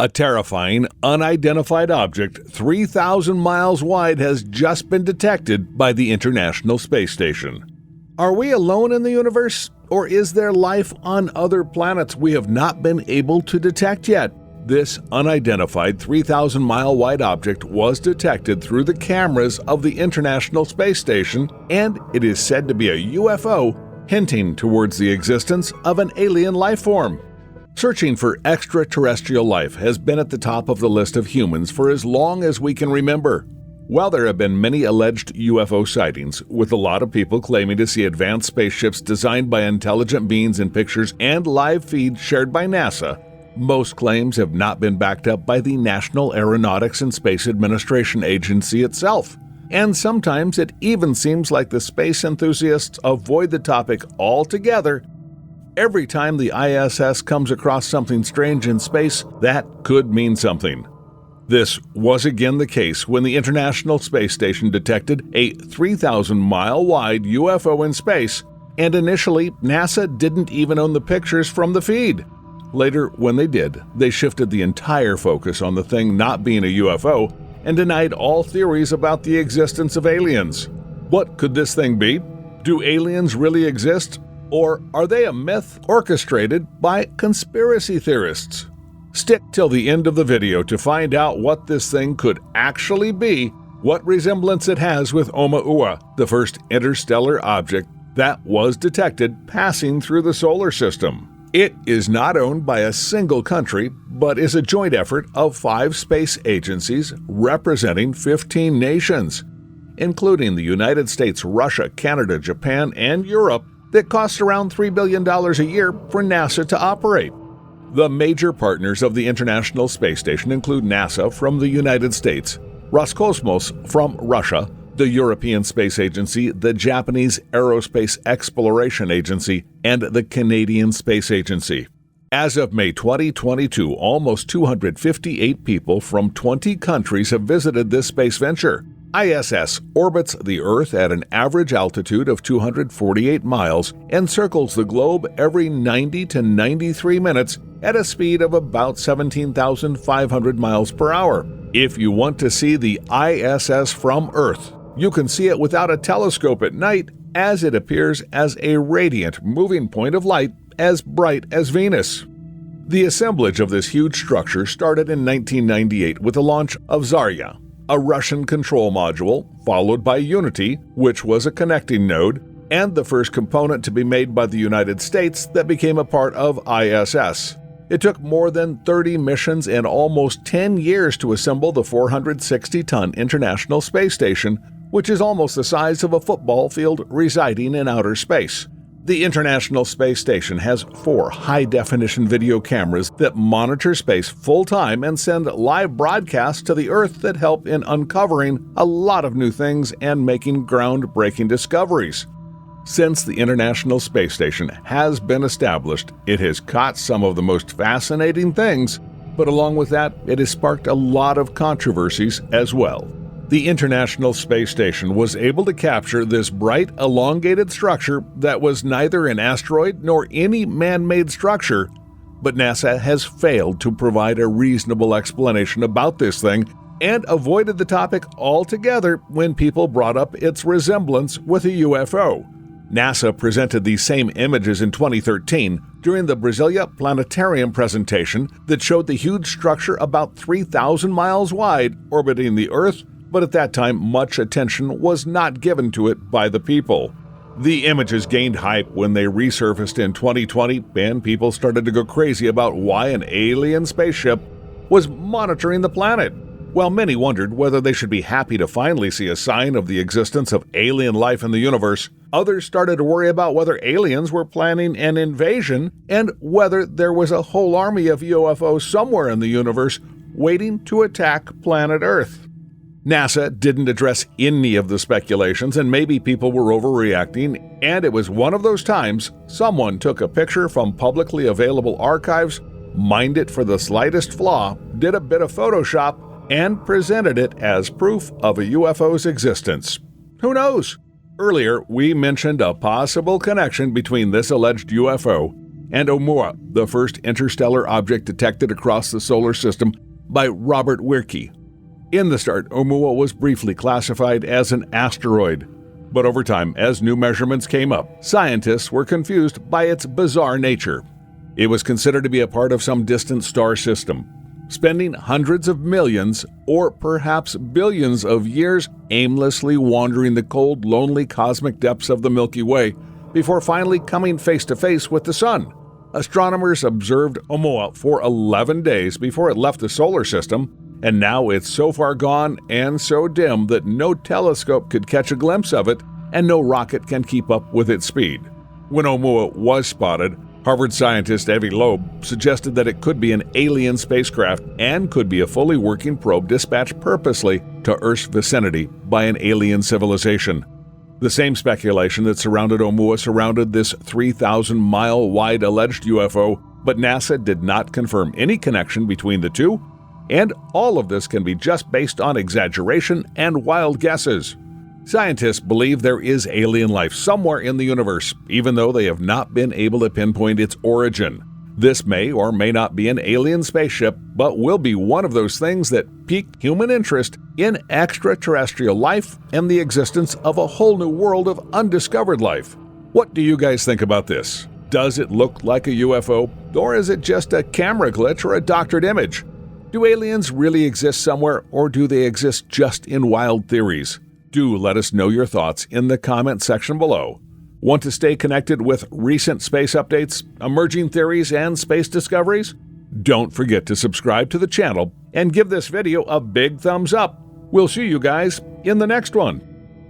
A terrifying, unidentified object 3,000 miles wide has just been detected by the International Space Station. Are we alone in the universe, or is there life on other planets we have not been able to detect yet? This unidentified 3,000-mile-wide object was detected through the cameras of the International Space Station, and it is said to be a UFO, hinting towards the existence of an alien life form. Searching for extraterrestrial life has been at the top of the list of humans for as long as we can remember. While there have been many alleged UFO sightings, with a lot of people claiming to see advanced spaceships designed by intelligent beings in pictures and live feeds shared by NASA, most claims have not been backed up by the National Aeronautics and Space Administration Agency itself. And sometimes it even seems like the space enthusiasts avoid the topic altogether. Every time the ISS comes across something strange in space, that could mean something. This was again the case when the International Space Station detected a 3,000-mile-wide UFO in space, and initially NASA didn't even own the pictures from the feed. Later, when they did, they shifted the entire focus on the thing not being a UFO and denied all theories about the existence of aliens. What could this thing be? Do aliens really exist? Or are they a myth orchestrated by conspiracy theorists? Stick till the end of the video to find out what this thing could actually be, what resemblance it has with Oumuamua, the first interstellar object that was detected passing through the solar system. It is not owned by a single country, but is a joint effort of 5 space agencies representing 15 nations, including the United States, Russia, Canada, Japan, and Europe, that costs around $3 billion a year for NASA to operate. The major partners of the International Space Station include NASA from the United States, Roscosmos from Russia, the European Space Agency, the Japanese Aerospace Exploration Agency, and the Canadian Space Agency. As of May 2022, almost 258 people from 20 countries have visited this space venture. ISS orbits the Earth at an average altitude of 248 miles and circles the globe every 90 to 93 minutes at a speed of about 17,500 miles per hour. If you want to see the ISS from Earth, you can see it without a telescope at night, as it appears as a radiant moving point of light as bright as Venus. The assemblage of this huge structure started in 1998 with the launch of Zarya, a Russian control module, followed by Unity, which was a connecting node, and the first component to be made by the United States that became a part of ISS. It took more than 30 missions and almost 10 years to assemble the 460-ton International Space Station, which is almost the size of a football field residing in outer space. The International Space Station has 4 high-definition video cameras that monitor space full-time and send live broadcasts to the Earth that help in uncovering a lot of new things and making groundbreaking discoveries. Since the International Space Station has been established, it has caught some of the most fascinating things, but along with that, it has sparked a lot of controversies as well. The International Space Station was able to capture this bright, elongated structure that was neither an asteroid nor any man-made structure, but NASA has failed to provide a reasonable explanation about this thing and avoided the topic altogether when people brought up its resemblance with a UFO. NASA presented these same images in 2013 during the Brasilia Planetarium presentation that showed the huge structure about 3,000 miles wide orbiting the Earth, but at that time much attention was not given to it by the people. The images gained hype when they resurfaced in 2020, and people started to go crazy about why an alien spaceship was monitoring the planet. While many wondered whether they should be happy to finally see a sign of the existence of alien life in the universe, others started to worry about whether aliens were planning an invasion and whether there was a whole army of UFOs somewhere in the universe waiting to attack planet Earth. NASA didn't address any of the speculations, and maybe people were overreacting, and it was one of those times someone took a picture from publicly available archives, mined it for the slightest flaw, did a bit of Photoshop, and presented it as proof of a UFO's existence. Who knows? Earlier, we mentioned a possible connection between this alleged UFO and Oumuamua, the first interstellar object detected across the solar system by Robert Wirke. In the start, Oumuamua was briefly classified as an asteroid, but over time, as new measurements came up, scientists were confused by its bizarre nature. It was considered to be a part of some distant star system, spending hundreds of millions or perhaps billions of years aimlessly wandering the cold, lonely cosmic depths of the Milky Way before finally coming face to face with the Sun. Astronomers observed Oumuamua for 11 days before it left the solar system, and now it's so far gone and so dim that no telescope could catch a glimpse of it, and no rocket can keep up with its speed. When Oumuamua was spotted, Harvard scientist Avi Loeb suggested that it could be an alien spacecraft and could be a fully working probe dispatched purposely to Earth's vicinity by an alien civilization. The same speculation that surrounded Oumuamua surrounded this 3,000-mile-wide alleged UFO, but NASA did not confirm any connection between the two, and all of this can be just based on exaggeration and wild guesses. Scientists believe there is alien life somewhere in the universe, even though they have not been able to pinpoint its origin. This may or may not be an alien spaceship, but will be one of those things that piqued human interest in extraterrestrial life and the existence of a whole new world of undiscovered life. What do you guys think about this? Does it look like a UFO, or is it just a camera glitch or a doctored image? Do aliens really exist somewhere, or do they exist just in wild theories? Do let us know your thoughts in the comment section below. Want to stay connected with recent space updates, emerging theories, and space discoveries? Don't forget to subscribe to the channel and give this video a big thumbs up. We'll see you guys in the next one.